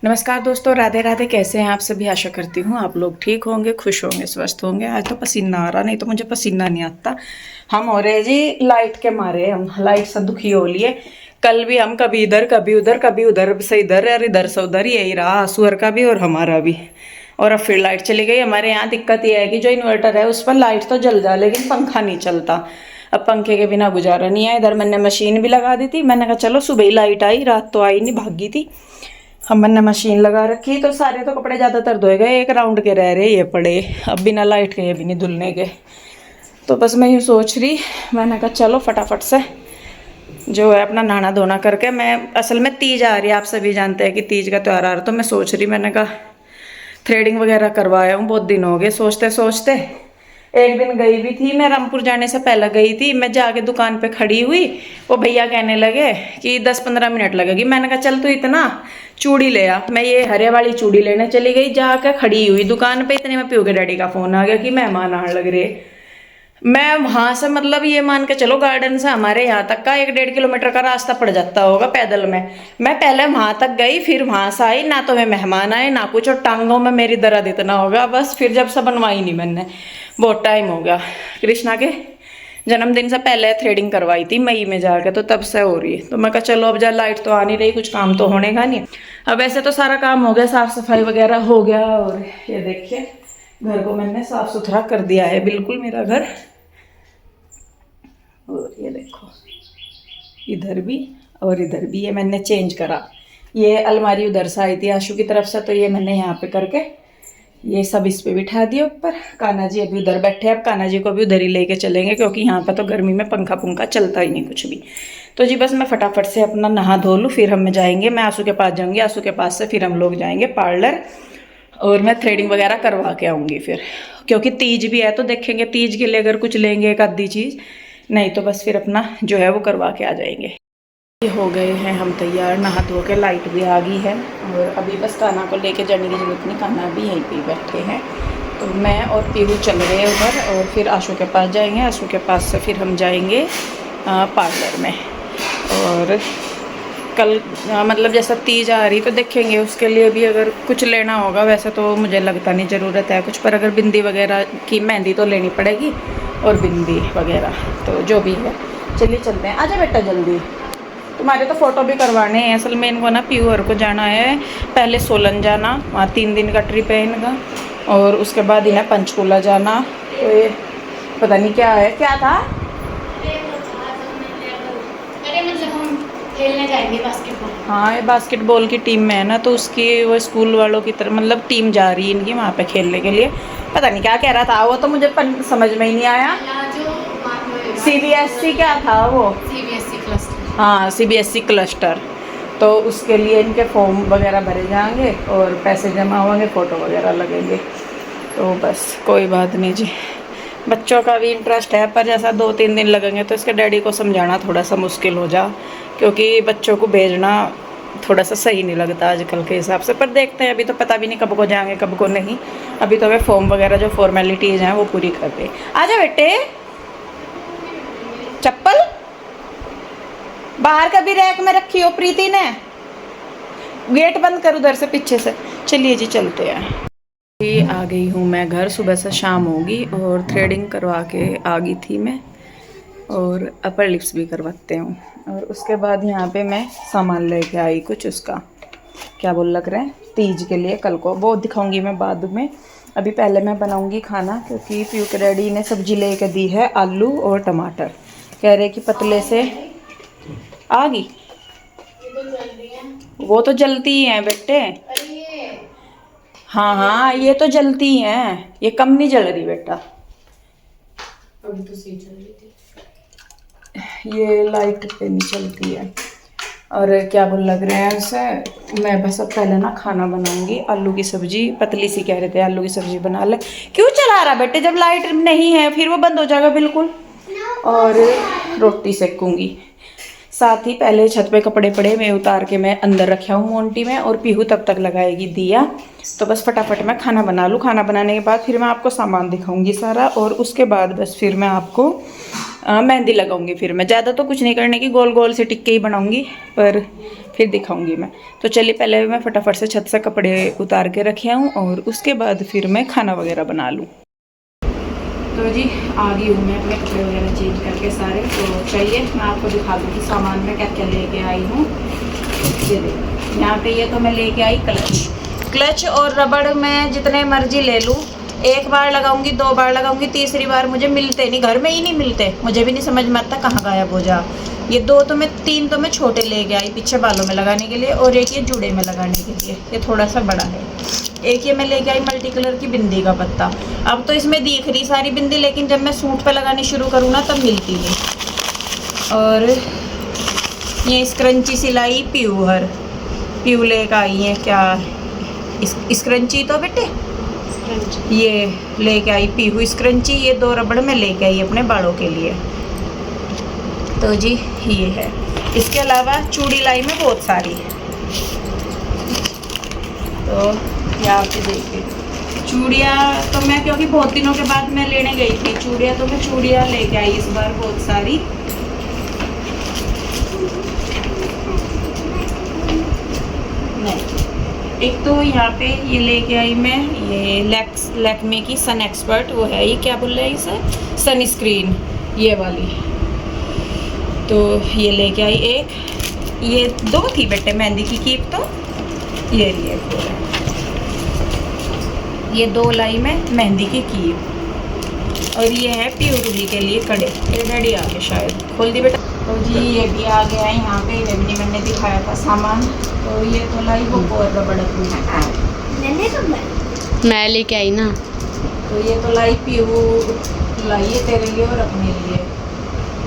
नमस्कार दोस्तों, राधे राधे। कैसे हैं आप सभी? आशा करती हूँ आप लोग ठीक होंगे, खुश होंगे, स्वस्थ होंगे। आज तो पसीना आ रहा, नहीं तो मुझे पसीना नहीं आता। हम हो रहे जी लाइट के मारे, हम लाइट से दुखी हो लिए। कल भी हम कभी इधर कभी उधर, कभी उधर से इधर और इधर से उधर, यही रहा सुअर का भी और हमारा भी। और अब फिर लाइट चली गई। हमारे यहाँ दिक्कत यह है कि जो इन्वर्टर है उस पर लाइट तो जल जाए लेकिन पंखा नहीं चलता। अब पंखे के बिना गुजारा नहीं है। इधर मैंने मशीन भी लगा दी थी। मैंने कहा चलो सुबह ही लाइट आई, रात तो आई नहीं, भागी थी। हमने मशीन लगा रखी तो सारे तो कपड़े ज़्यादातर धोए गए, एक राउंड के रह रहे ये पड़े। अब बिना लाइट के ये भी नहीं धुलने के। तो बस मैं यूँ सोच रही, मैंने कहा चलो फटाफट से जो है अपना नहाना धोना करके, मैं असल में तीज आ रही है, आप सभी जानते हैं कि तीज का त्यौहार आ रहा है। तो मैं सोच रही, मैंने कहा थ्रेडिंग वगैरह करवाया हूँ, बहुत दिन हो गए सोचते सोचते। एक दिन गई भी थी मैं, रामपुर जाने से पहले गई थी। मैं जाके दुकान पे खड़ी हुई, वो भैया कहने लगे कि 10-15 मिनट लगेगी। मैंने कहा चल तू इतना चूड़ी ले आ। मैं ये हरे वाली चूड़ी लेने चली गई, जाकर खड़ी हुई दुकान पे। इतने में पीयू के डैडी का फोन आ गया कि मेहमान आने लग रहे। मैं वहां से मतलब ये मान के चलो गार्डन से हमारे यहाँ तक का 1-1.5 किलोमीटर का रास्ता पड़ जाता होगा पैदल में। मैं पहले वहां तक गई, फिर वहां से आई, ना तो मैं मेहमान आए ना कुछ, और टांगों में मेरी दर्द इतना होगा बस। फिर जब से बनवाई नहीं मैंने, बहुत टाइम हो गया। कृष्णा के जन्मदिन से पहले थ्रेडिंग करवाई थी मई में जाके, तो तब से हो रही है। तो मैं कहा चलो अब जा, लाइट तो आ नहीं रही, कुछ काम तो होने का नहीं। अब वैसे तो सारा काम हो गया, साफ सफाई वगैरह हो गया। और ये देखिए घर को मैंने साफ सुथरा कर दिया है बिल्कुल, मेरा घर। और ये देखो इधर भी और इधर भी, ये मैंने चेंज करा। ये अलमारी उधर से आई थी आशु की तरफ से, तो ये मैंने यहाँ पे करके ये सब इस पे बिठा दिया ऊपर। कान्हा जी अभी उधर बैठे, अब कान्हा जी को भी उधर ही लेके चलेंगे, क्योंकि यहाँ पर तो गर्मी में पंखा पुंखा चलता ही नहीं कुछ भी। तो जी बस मैं फटाफट से अपना नहा धो लूँ, फिर हम जाएंगे। मैं आशु के पास जाऊँगी, आशु के पास से फिर हम लोग जाएंगे पार्लर, और मैं थ्रेडिंग वगैरह करवा के आऊँगी फिर। क्योंकि तीज भी है तो देखेंगे तीज के लिए अगर कुछ लेंगे एक आधी चीज़, नहीं तो बस फिर अपना जो है वो करवा के आ जाएंगे। ये हो गए हैं हम तैयार, नहा धो के, लाइट भी आ गई है। और अभी बस कान्हा को लेके जाने की जरूरत नहीं, कान्हा भी यहीं पे बैठे हैं। तो मैं और पीहू चल रहे हैं उधर, और फिर आशु के पास जाएंगे। आशु के पास से फिर हम जाएंगे पार्लर में। और कल मतलब जैसा तीज आ रही तो देखेंगे उसके लिए भी अगर कुछ लेना होगा। वैसे तो मुझे लगता नहीं ज़रूरत है कुछ, पर अगर बिंदी वगैरह की मेहंदी तो लेनी पड़ेगी, और बिंदी वगैरह तो जो भी है। चलिए चलते हैं, आजा बेटा जल्दी। तुम्हारे तो फ़ोटो भी करवाने हैं। असल में इनको ना प्योर को जाना है, पहले सोलन जाना, वहाँ 3 दिन का ट्रिप है इनका, और उसके बाद इन्हें पंचकूला जाना। तो ये पता नहीं क्या है, क्या था। खेलने जाएंगे बास्केटबॉल। हाँ, ये बास्केटबॉल की टीम में है ना, तो उसकी वो स्कूल वालों की तरफ मतलब टीम जा रही है इनकी वहाँ पे खेलने के लिए। पता नहीं क्या कह रहा था वो, तो मुझे समझ में ही नहीं आया। CBSE क्या था वो? CBSE cluster. हाँ, CBSE क्लस्टर। तो उसके लिए इनके फॉर्म वगैरह भरे जाएंगे और पैसे जमा होंगे, फ़ोटो वगैरह लगेंगे। तो बस कोई बात नहीं जी, बच्चों का भी इंटरेस्ट है, पर जैसा 2-3 दिन लगेंगे तो इसके डैडी को समझाना थोड़ा सा मुश्किल हो जा, क्योंकि बच्चों को भेजना थोड़ा सा सही नहीं लगता आजकल के हिसाब से। पर देखते हैं, अभी तो पता भी नहीं कब को जाएंगे कब को नहीं। अभी तो वे फॉर्म वगैरह जो फॉर्मेलिटीज़ हैं वो पूरी कर दे। आजा बेटे, चप्पल बाहर कभी रैक में रखी हो प्रीति ने, गेट बंद कर उधर से पीछे से। चलिए जी चलते हैं। आ गई हूँ मैं घर, सुबह से शाम होगी, और थ्रेडिंग करवा के आ गई थी मैं, और अपर लिप्स भी करवाते हूँ। और उसके बाद यहाँ पे मैं सामान लेके आई कुछ, उसका क्या बोल लग रहा है तीज के लिए, कल को वो दिखाऊंगी मैं बाद में। अभी पहले मैं बनाऊंगी खाना, क्योंकि प्यू के डैडी ने सब्जी लेके दी है, आलू और टमाटर। कह रहे कि पतले से आ गई, वो तो जलती ही हैं बेटे। हाँ हाँ, ये तो जलती हैं, ये कम नहीं जल रही बेटा। अभी तो सही चल रही थी, ये लाइट पे नहीं चलती है। और क्या बोल लग रहे हैं उसे, मैं बस अब पहले ना खाना बनाऊंगी, आलू की सब्जी। पतली सी कह रहे थे आलू की सब्जी बना ले। क्यों चला रहा बेटे, जब लाइट नहीं है फिर वो बंद हो जाएगा बिल्कुल। और रोटी सेकूंगी। साथ ही पहले छत पे कपड़े पड़े, मैं उतार के मैं अंदर रखा हूँ मोन्टी में, और पीहू तब तक लगाएगी दिया। तो बस फटाफट मैं खाना बना लूँ। खाना बनाने के बाद फिर मैं आपको सामान दिखाऊंगी सारा, और उसके बाद बस फिर मैं आपको मेहंदी लगाऊंगी। फिर मैं ज़्यादा तो कुछ नहीं करने की, गोल गोल से टिक्के ही बनाऊंगी, पर फिर दिखाऊंगी मैं। तो चलिए पहले मैं फटाफट से छत से कपड़े उतार के रखे हूँ और उसके बाद फिर मैं खाना वगैरह बना लूँ। तो जी आ गई हूँ मैं अपने कपड़े वगैरह चेंज करके सारे। तो चलिए मैं आपको दिखा दूँ कि सामान में क्या क्या लेके आई हूँ। ये देखिए यहाँ पे ये तो मैं लेके आई क्लच और रबड़ मैं जितने मर्जी ले लूँ, एक बार लगाऊंगी, 2 बार लगाऊंगी, तीसरी बार मुझे मिलते नहीं, घर में ही नहीं मिलते, मुझे भी नहीं समझ में आता कहाँ गायब हो जा। ये 3 तो मैं छोटे लेके आई पीछे बालों में लगाने के लिए, और एक ये जूड़े में लगाने के लिए, ये थोड़ा सा बड़ा है। एक ये मैं लेके आई मल्टी कलर की बिंदी का पत्ता। अब तो इसमें दिख रही सारी बिंदी, लेकिन जब मैं सूट पे लगानी शुरू करूँ ना तब मिलती नहीं। और ये स्क्रंची सिलाई प्यू लेके आई है, क्या स्क्रंची तो बेटे ये लेके आई पीहू स्क्रंची। ये 2 रबड़ में लेके आई अपने बालों के लिए। तो जी ये है। इसके अलावा चूड़ी लाई में बहुत सारी। तो यहाँ पे देखिए चूड़ियाँ तो मैं, क्योंकि बहुत दिनों के बाद मैं लेने गई थी चूड़ियाँ, तो मैं चूड़ियाँ लेके आई इस बार बहुत सारी। नहीं, एक तो यहाँ पे ये लेके आई मैं, ये लैक्मे की सन एक्सपर्ट, वो है ये क्या बोल रहे हैं इसे, सन स्क्रीन, ये वाली। तो ये लेके आई एक। ये 2 थी बेटे मेहंदी की कीप, तो ये लिए ये 2 लाई में मेहंदी की कीप। और ये है प्यूरी के लिए कड़े, ये डैडी आ गए शायद, खोल दी बेटा। तो जी ये भी आ गया है यहाँ पे, ये भी मैंने दिखाया था सामान। तो ये तो लाई वो और रबड़ मैं लेके आई ना। तो ये तो लाई प्यू लाई है तेरे लिए और अपने लिए।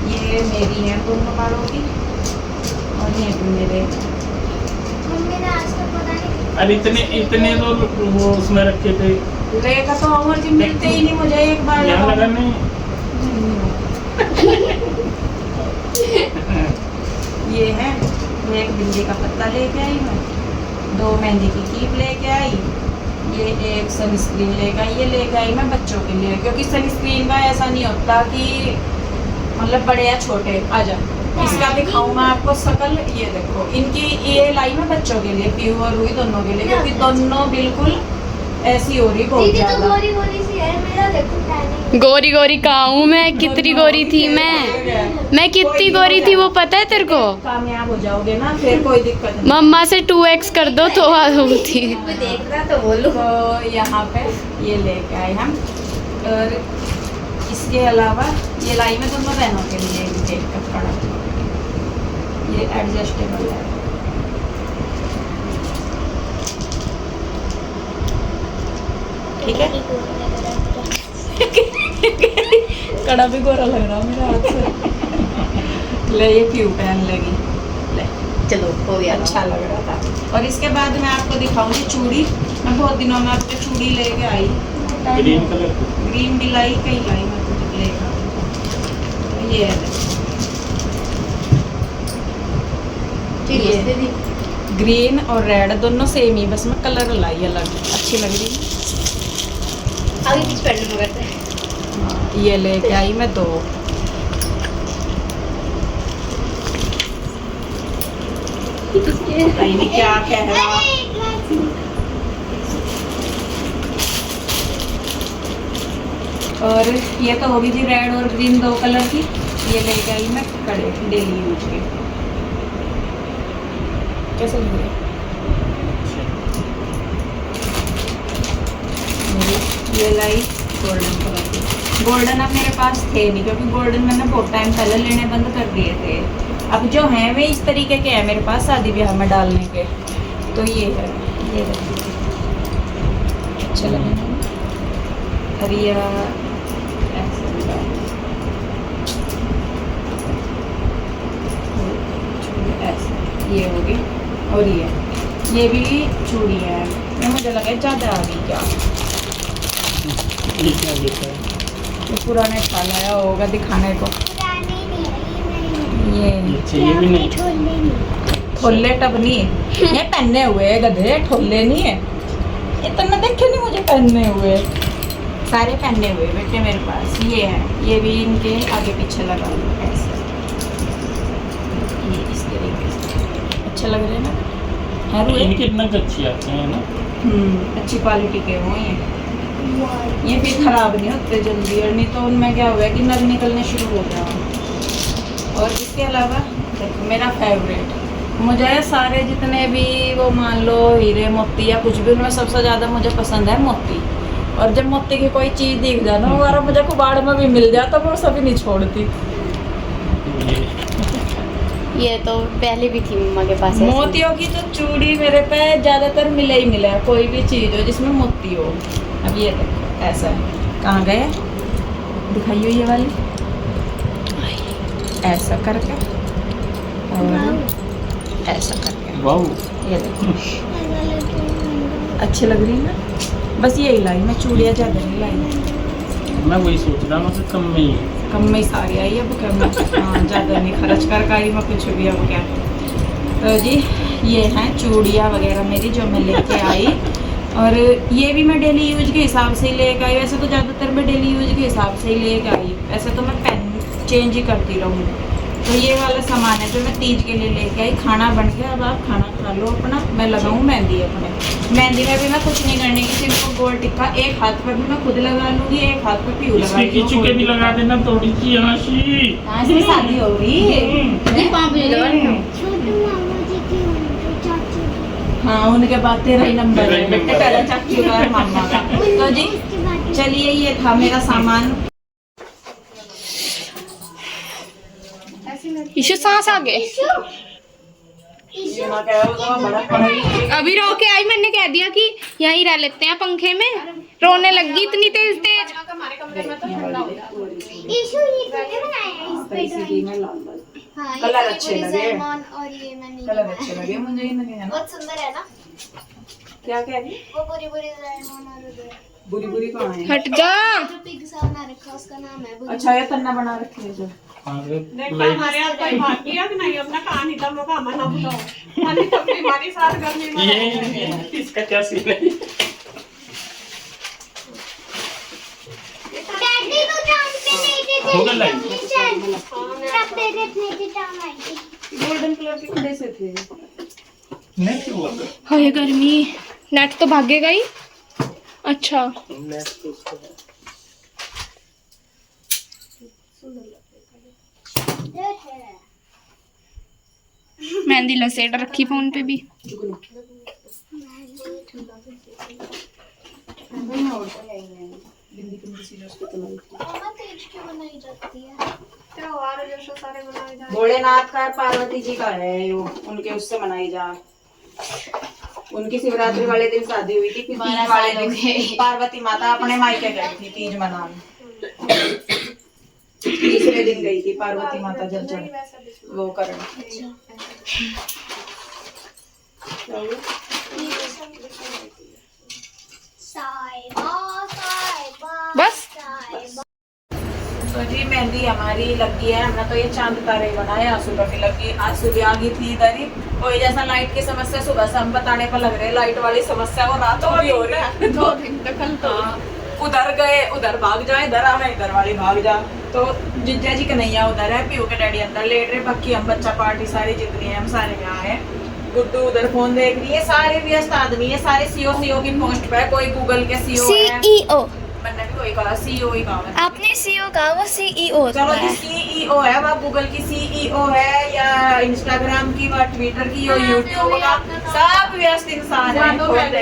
ये मेरी है दोनों बालों की, और ये भी मेरे। अरे इतने तो वो उसमें रखे थे, लेगा तो और जी मिलते ही नहीं मुझे, एक बार यहाँ लगा नहीं। ये है, ये एक बिंदी का पत्ता लेके आई मैं, 2 मेहंदी की कीप लेके आई, ये एक सनस्क्रीन लेके आई। ये लेके आई मैं बच्चों के लिए, क्योंकि सनस्क्रीन का ऐसा नहीं होता कि मतलब बड़े या छोटे। आ जा, इसका दिखाऊं मैं आपको शकल। ये देखो इनकी ये लाई मैं बच्चों के लिए, पीहू और रूही दोनों के लिए, क्योंकि दोनों बिल्कुल ऐसी हो रही बहुत ज्यादा। गोरी गोरी कहाँ हूँ मैं, कितनी गोरी थी मैं कितनी गोरी थी वो पता है तेरे को? कामयाब हो जाओगे ना फिर कोई दिक्कत नहीं। मम्मा से 2x कर दो तो होती। देखना तो बोलो। तो यहाँ पे ये लेके आए हम। और इसके अलावा ये लाई में दोनों बहनों के लिए एक कपड़ा, ये एडजस्टेबल है। ठीक है, कड़ा भी गोरा लग रहा मेरा हाथ से। ले ये प्यू पहन लगी, ले चलो हो गया, अच्छा लग रहा था। और इसके बाद मैं आपको दिखाऊंगी चूड़ी। मैं बहुत दिनों में आपको चूड़ी लेके आई, ग्रीन कलर ग्रीन भी लाई, कई लाई मैं कुछ लेगा। ये है, ये ग्रीन और रेड दोनों सेम ही, बस मैं कलर लाई अलग, अच्छी लग रही है। आगे पीछे पढ़ने में करते हैं। ये लेके आई मैं 2। पता ही नहीं क्या कह रहा। और ये तो होगी जी रेड और ग्रीन 2 कलर की। ये लेके आई मैं कड़े डेली यूज के। कैसे लग रहे? ये लाई गोल्डन कलर की। गोल्डन अब मेरे पास थे नहीं, क्योंकि गोल्डन मैंने बहुत टाइम पहले लेने बंद कर दिए थे। अब जो हैं वे इस तरीके के हैं मेरे पास शादी ब्याह में डालने के। तो ये है, ये अच्छा लगे हरिया ऐसे, ये होगी। और ये भी चूड़ी है। ये मुझे लगा ज़्यादा आ गई क्या, ये पुराने ख्याल आया होगा दिखाने को। ये भी नहीं, ठोले टब नहीं है, ये पहने हुए गधे, ठोले नहीं है। इतना देखे नहीं मुझे पहने हुए, सारे पहने हुए बेटे मेरे पास। ये है, ये भी इनके आगे पीछे लगा हुआ ऐसे, ये इस तरीके से अच्छे लग रहे हैं ना, है रुए? इनके इतना अच्छी आते हैं ना। अच्छी क्वालिटी के हो ये फिर खराब नहीं होते जल्दी, और नहीं तो उनमें क्या हुआ है कि नग निकलने शुरू हो गया। और इसके अलावा देखो मेरा फेवरेट, मुझे सारे जितने भी वो मान लो हीरे मोती या कुछ भी, उनमें सबसे ज़्यादा मुझे पसंद है मोती। और जब मोती की कोई चीज़ दिख जाए ना, अगर मुझे कुबाड़ में भी मिल जाए तो मैं सभी नहीं छोड़ती। ये तो पहले भी थी मम्मा के पास ऐसी। मोतियों की तो चूड़ी मेरे पे ज़्यादातर मिले ही मिला है, कोई भी चीज़ हो जिसमें मोती हो। अब ये देखो ऐसा है, कहाँ गए दिखाइए ये वाली, ऐसा करके और ऐसा करके, वाह ये देखो अच्छी लग रही है ना। बस यही लाई मैं, चूड़ियाँ ज़्यादा नहीं लाई, मैं वही सोच रहा हूँ कि कम में ही है। कम में ही सारी आई अब क्या मैं ज़्यादा नहीं खर्च कर पाई मैं कुछ भी अब क्या। तो जी ये हैं चूड़ियाँ वगैरह मेरी जो मैं लेके आई, और ये भी मैं डेली यूज के हिसाब से ही लेके आई। वैसे तो ज़्यादातर मैं डेली यूज के हिसाब से ही लेके आई, वैसे तो मैं पेन चेंज ही करती रहूँ। तो ये वाला सामान है जो मैं तीज के लिए लेके आई। खाना बन गया, अब आप खाना खा लो अपना, मैं लगाऊँ मेहंदी अपने। मेहंदी में भी मैं कुछ नहीं करने की, सिर्फ गोल टिक्का एक हाथ पर भी मैं खुद लगा लूँगी, एक हाथ पर पीऊ लगा इसके खींच के भी लगा देना थोड़ी सी आशी। हाँ इसकी शादी हो रही ये 5 बजे लगा रही हूँ। हाँ उनके बाद 13 नंबर है बेटे, पहला चाचू का और मामा का। तो जी चलिए ये था मेरा सामान। ईशु सांस आ गए। अभी रो के आई, मैंने कह दिया कि यहीं रह लेते हैं पंखे में, रोने लगी इतनी तेज तेज। कलर अच्छे लगे, और ये मैंने कलर अच्छे लगे मुझे इन है ना। बहुत सुंदर है ना क्या कह रही? वो बुरी बुरी ज़ैमान और उधर बुरी बुरी कहाँ है? हट जा। जो पिग सा बना रखा उसका नाम है बुरी। अच्छा ये तन्ना बना रखी है जो। हमारे यहाँ कोई भाग गया कि नहीं अपना कहानी तब का मना बताओ। खाली तब हमारी साथ गर्मी में ये इसका क्या सीन है? डैडी तो जान पे नहीं दे होगा लाइन। तब दे देते थे टाइम आई। गोल्डन कलर के खड़े से थे। नेट क्यों हुआ? हाय गर्मी, नेट तो भागेगा ही। अच्छा नेट तो उसका है। मेहंदी लसेट रखी फोन पे भी। मम्मा तेज क्यों बनाई जाती है? त्योहार जैसे सारे मनाए जाते भोलेनाथ का पार्वती जी का है यो, उनके उससे मनाई जा। उनकी शिवरात्रि वाले दिन शादी हुई थी, फिर तीज वाले दिन पार्वती माता अपने मायके गई थी तीज मनाने। तीसरे दिन गई थी पार्वती माता जल चढ़ वो करने। बस तो जी मेहंदी हमारी लगी है, हमने तो ये चांद तारे बनाए। सुबह भी लगी, आज सुबह आ गई थी इधर ही। कोई जैसा लाइट की समस्या सुबह से हम बताने पर लग रहे, लाइट वाली समस्या वो रात को भी हो रही है। 2 दिन तक कल तो उधर गए, उधर भाग जाए, इधर आवे, इधर वाली भाग जा। तो जिज्जा जी कन्हैया उधर है, पीयू के डैडी अंदर लेट रहे, बाकी हम बच्चा पार्टी सारी जितनी है हम सारे यहाँ है। गुड्डू उधर फोन देख रही है। सारे व्यस्त आदमी है, सारे सीओ की पोस्ट पे, कोई गूगल के सीओ है। CEO मैंने भी वही कहा, सीओ ही कहा मैंने। आपने CEO कहा, वो CEO चलो जी सीईओ है, वह गूगल की सीईओ है, या इंस्टाग्राम की, व ट्विटर की, और यूट्यूब का, सब व्यस्त इंसान है।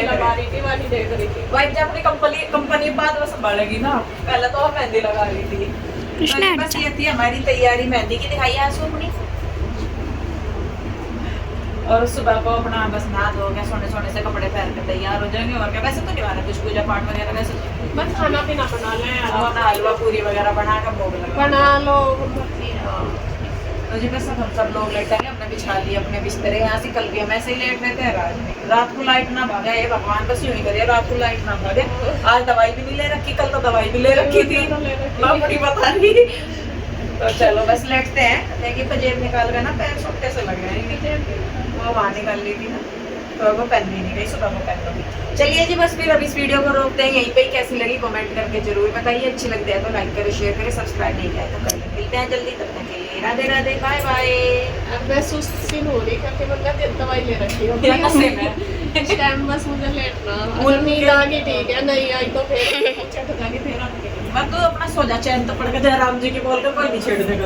लगा रही थी, वाली देख रही थी। भाई जब अपनी कंपनी बाद में संभालेगी ना, पहले तो मेहंदी लगा रही थी। तो बस ये थी हमारी तैयारी मेहंदी की। दिखाई आंसू अपनी। और सुबह को अपना बस नहा धो के सोने सोने से कपड़े पहन के तैयार हो जाएंगे। और क्या, वैसे तो नहीं आ रहा कुछ पूजा पाठ वगैरह, वैसे तो बस खाना पीना बना लें, अपना हलवा पूरी वगैरह बना कर भोग लगा बना लो। तो जी बस अब सब लोग लेटेंगे, अपने बिछा लिए अपने बिस्तरे। यहाँ से कल भी हम ऐसे ही लेट रहे थे, रात को लाइट ना भागे, ये भगवान बस यूं ही करे रात को लाइट ना भागे। आज दवाई भी नहीं ले रखी, कल तो दवाई भी ले रखी थी, बड़ी पता नहीं। तो चलो बस लेटते हैं। देखिए पजेब निकाल गए ना, पैर छोटे से लग रहे हैं, वो वहाँ निकाल ली थी ना, तो वो पहन भी नहीं गई, सुबह को पहन लूँगी। चलिए जी बस फिर अब इस वीडियो को रोकते हैं यहीं पे ही। कैसी लगी कमेंट करके जरूर बताइए, अच्छी लगती है तो लाइक करें, शेयर करें, सब्सक्राइब नहीं किया तो कर लें। मिलते हैं जल्दी, तब तक के लिए। Radhe Radhe, bye bye. अब मैं सुस्त सी हो रही क्योंकि मतलब दवाई ले रखी है इस टाइम बस मुझे लेटना, अगर नींद आ गई ठीक है, नहीं आई तो फिर छट जाके फिर मैं तो अपना सो जा, चैन तो पड़ के जयराम जी के बोल के कोई नहीं छेड़ देगा।